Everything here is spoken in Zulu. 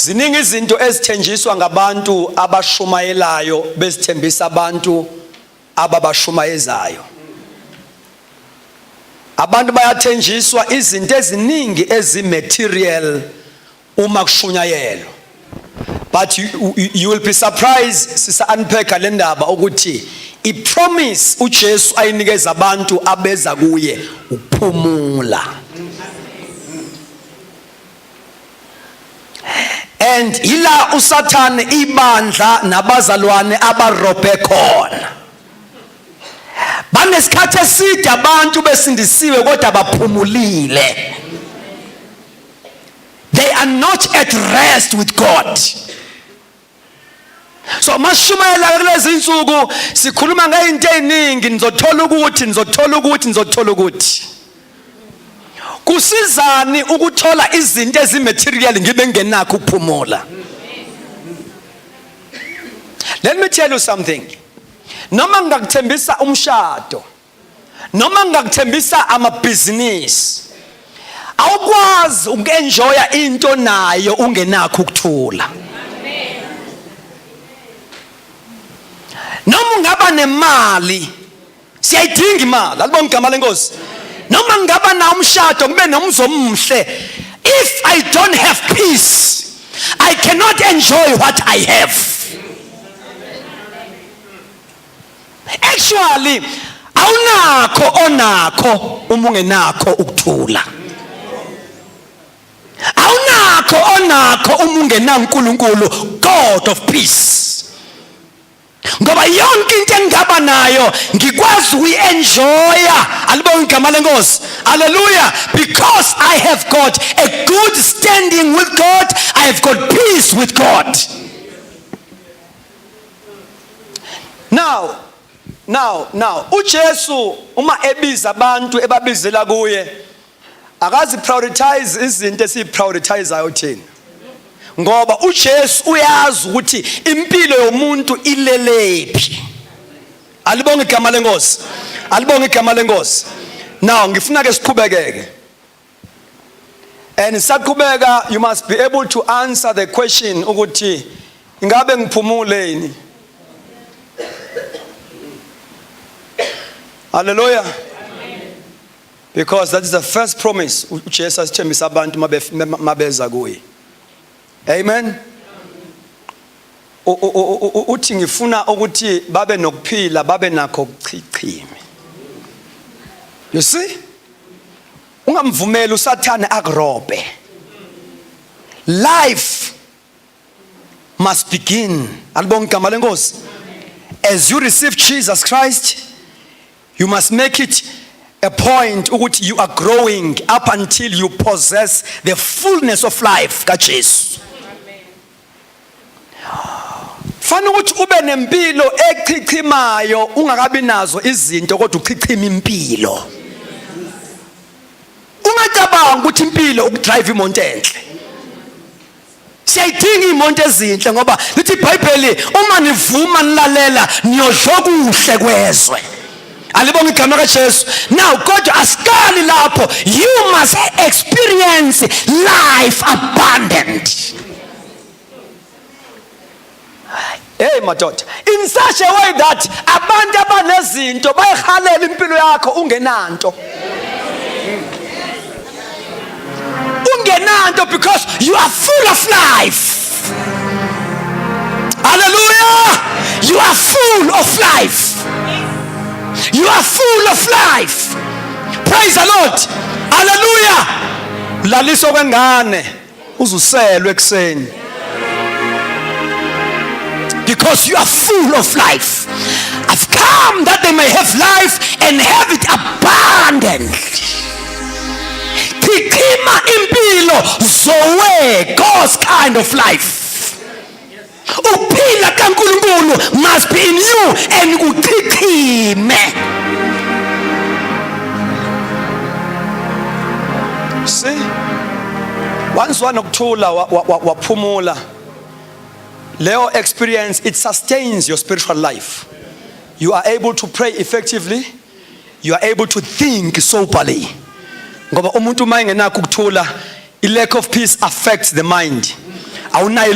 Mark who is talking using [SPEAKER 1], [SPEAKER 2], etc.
[SPEAKER 1] Ziningi izinto ezithenjiswa ngabantu abashumayelayo besithembisa abantu ababashumayezayo. Abantu bayathenjiswa izinto eziningi ezimaterial uma kushunyayelwa. But you will be surprised sisa unpack le ndaba ukuthi ipromise uJesu ayinikeza abantu abeza kuye ukuphumula. And ila uSathane ibandla nabazalwane abarobhe khona. Banesikhathi eside abantu besindisiwe kodwa baphumulile. They are not at rest with God. So mashumayela kulezi insuku sikhuluma ngeinto eziningi nizothola ukuthi kusizani ukuthola izinto ezimaterial ngibe ngenakho ukuphumula. Let me tell you something. Noma ngakuthembisa umshado, noma ngakuthembisa amabhizinisi, awukwazi ukenjoya into nayo ungenakho ukuthula. Noma ungaba nemali, siyayidinga imali, alibonga igama lenkosi. Noma ngaba na umshado ngibe nomzo omhle, if I don't have peace, I cannot enjoy what I have. Actually, awunakho onakho uma ungenakho ukuthula. Awunakho onakho uma ungenaNkulunkulu, God of peace. Ngoba yonke into engaba nayo ngikwazi uyenjoya, alibonga igama lenkosi. Hallelujah. Because I have got a good standing with God, I have got peace with God. Now uJesu uma ebiza abantu ebabizela kuye akazi prioritize izinto esiprioritizeayo thina. Ngoba uJesu uyazi ukuthi impilo yomuntu ilelephi. Alibonga igama lenkosi. Alibonga igama lenkosi. Now ngifuna ke siqhubekeke. And saqhubeka, you must be able to answer the question ukuthi ingabe ngiphumuleni. Hallelujah. Because that is the first promise uJesu asithembisa abantu mabeza kuye. Amen. Uthi ngifuna ukuthi babe nokuphila babe nakho ukuchichime. You see? Ungamvumeli uSathane akurobe. Life must begin. Alibonga igama lenkosi. As you receive Jesus Christ, you must make it a point ukuthi you are growing up until you possess the fullness of life kaJesu. Fana ukuthi ube nempilo echichimayo ungakabi nazo izinto kodwa uchichima impilo. Ungacabanga ukuthi impilo ukudrive imoto enhle. Siyayidinga imoto ezinhle ngoba lithi iBhayibheli uma nivuma nilalela niyodlokuhle kwezwe. Alibonga igama kaJesu. Now God asikali lapho, you must experience life abundant. Hey madoda, in such a way that abantu abanezinto bayihalela impilo yakho ungenanto. Ungenanto because you are full of life. Hallelujah. You are full of life. You are full of life. Praise the Lord. Hallelujah. Laliso kwengane uzuselwe ekseni. Because you are full of life. I've come that they may have life and have it abundantly. Tikima impilo zoe God's kind of life. Uphila kaNkulunkulu must be in you and utikhime. See? Once wanokuthula waphumula, Leo experience, it sustains your spiritual life. You are able to pray effectively. You are able to think soberly. Ngoba umuntu mayengenakho ukuthula, a lack of peace affects the mind. awunayo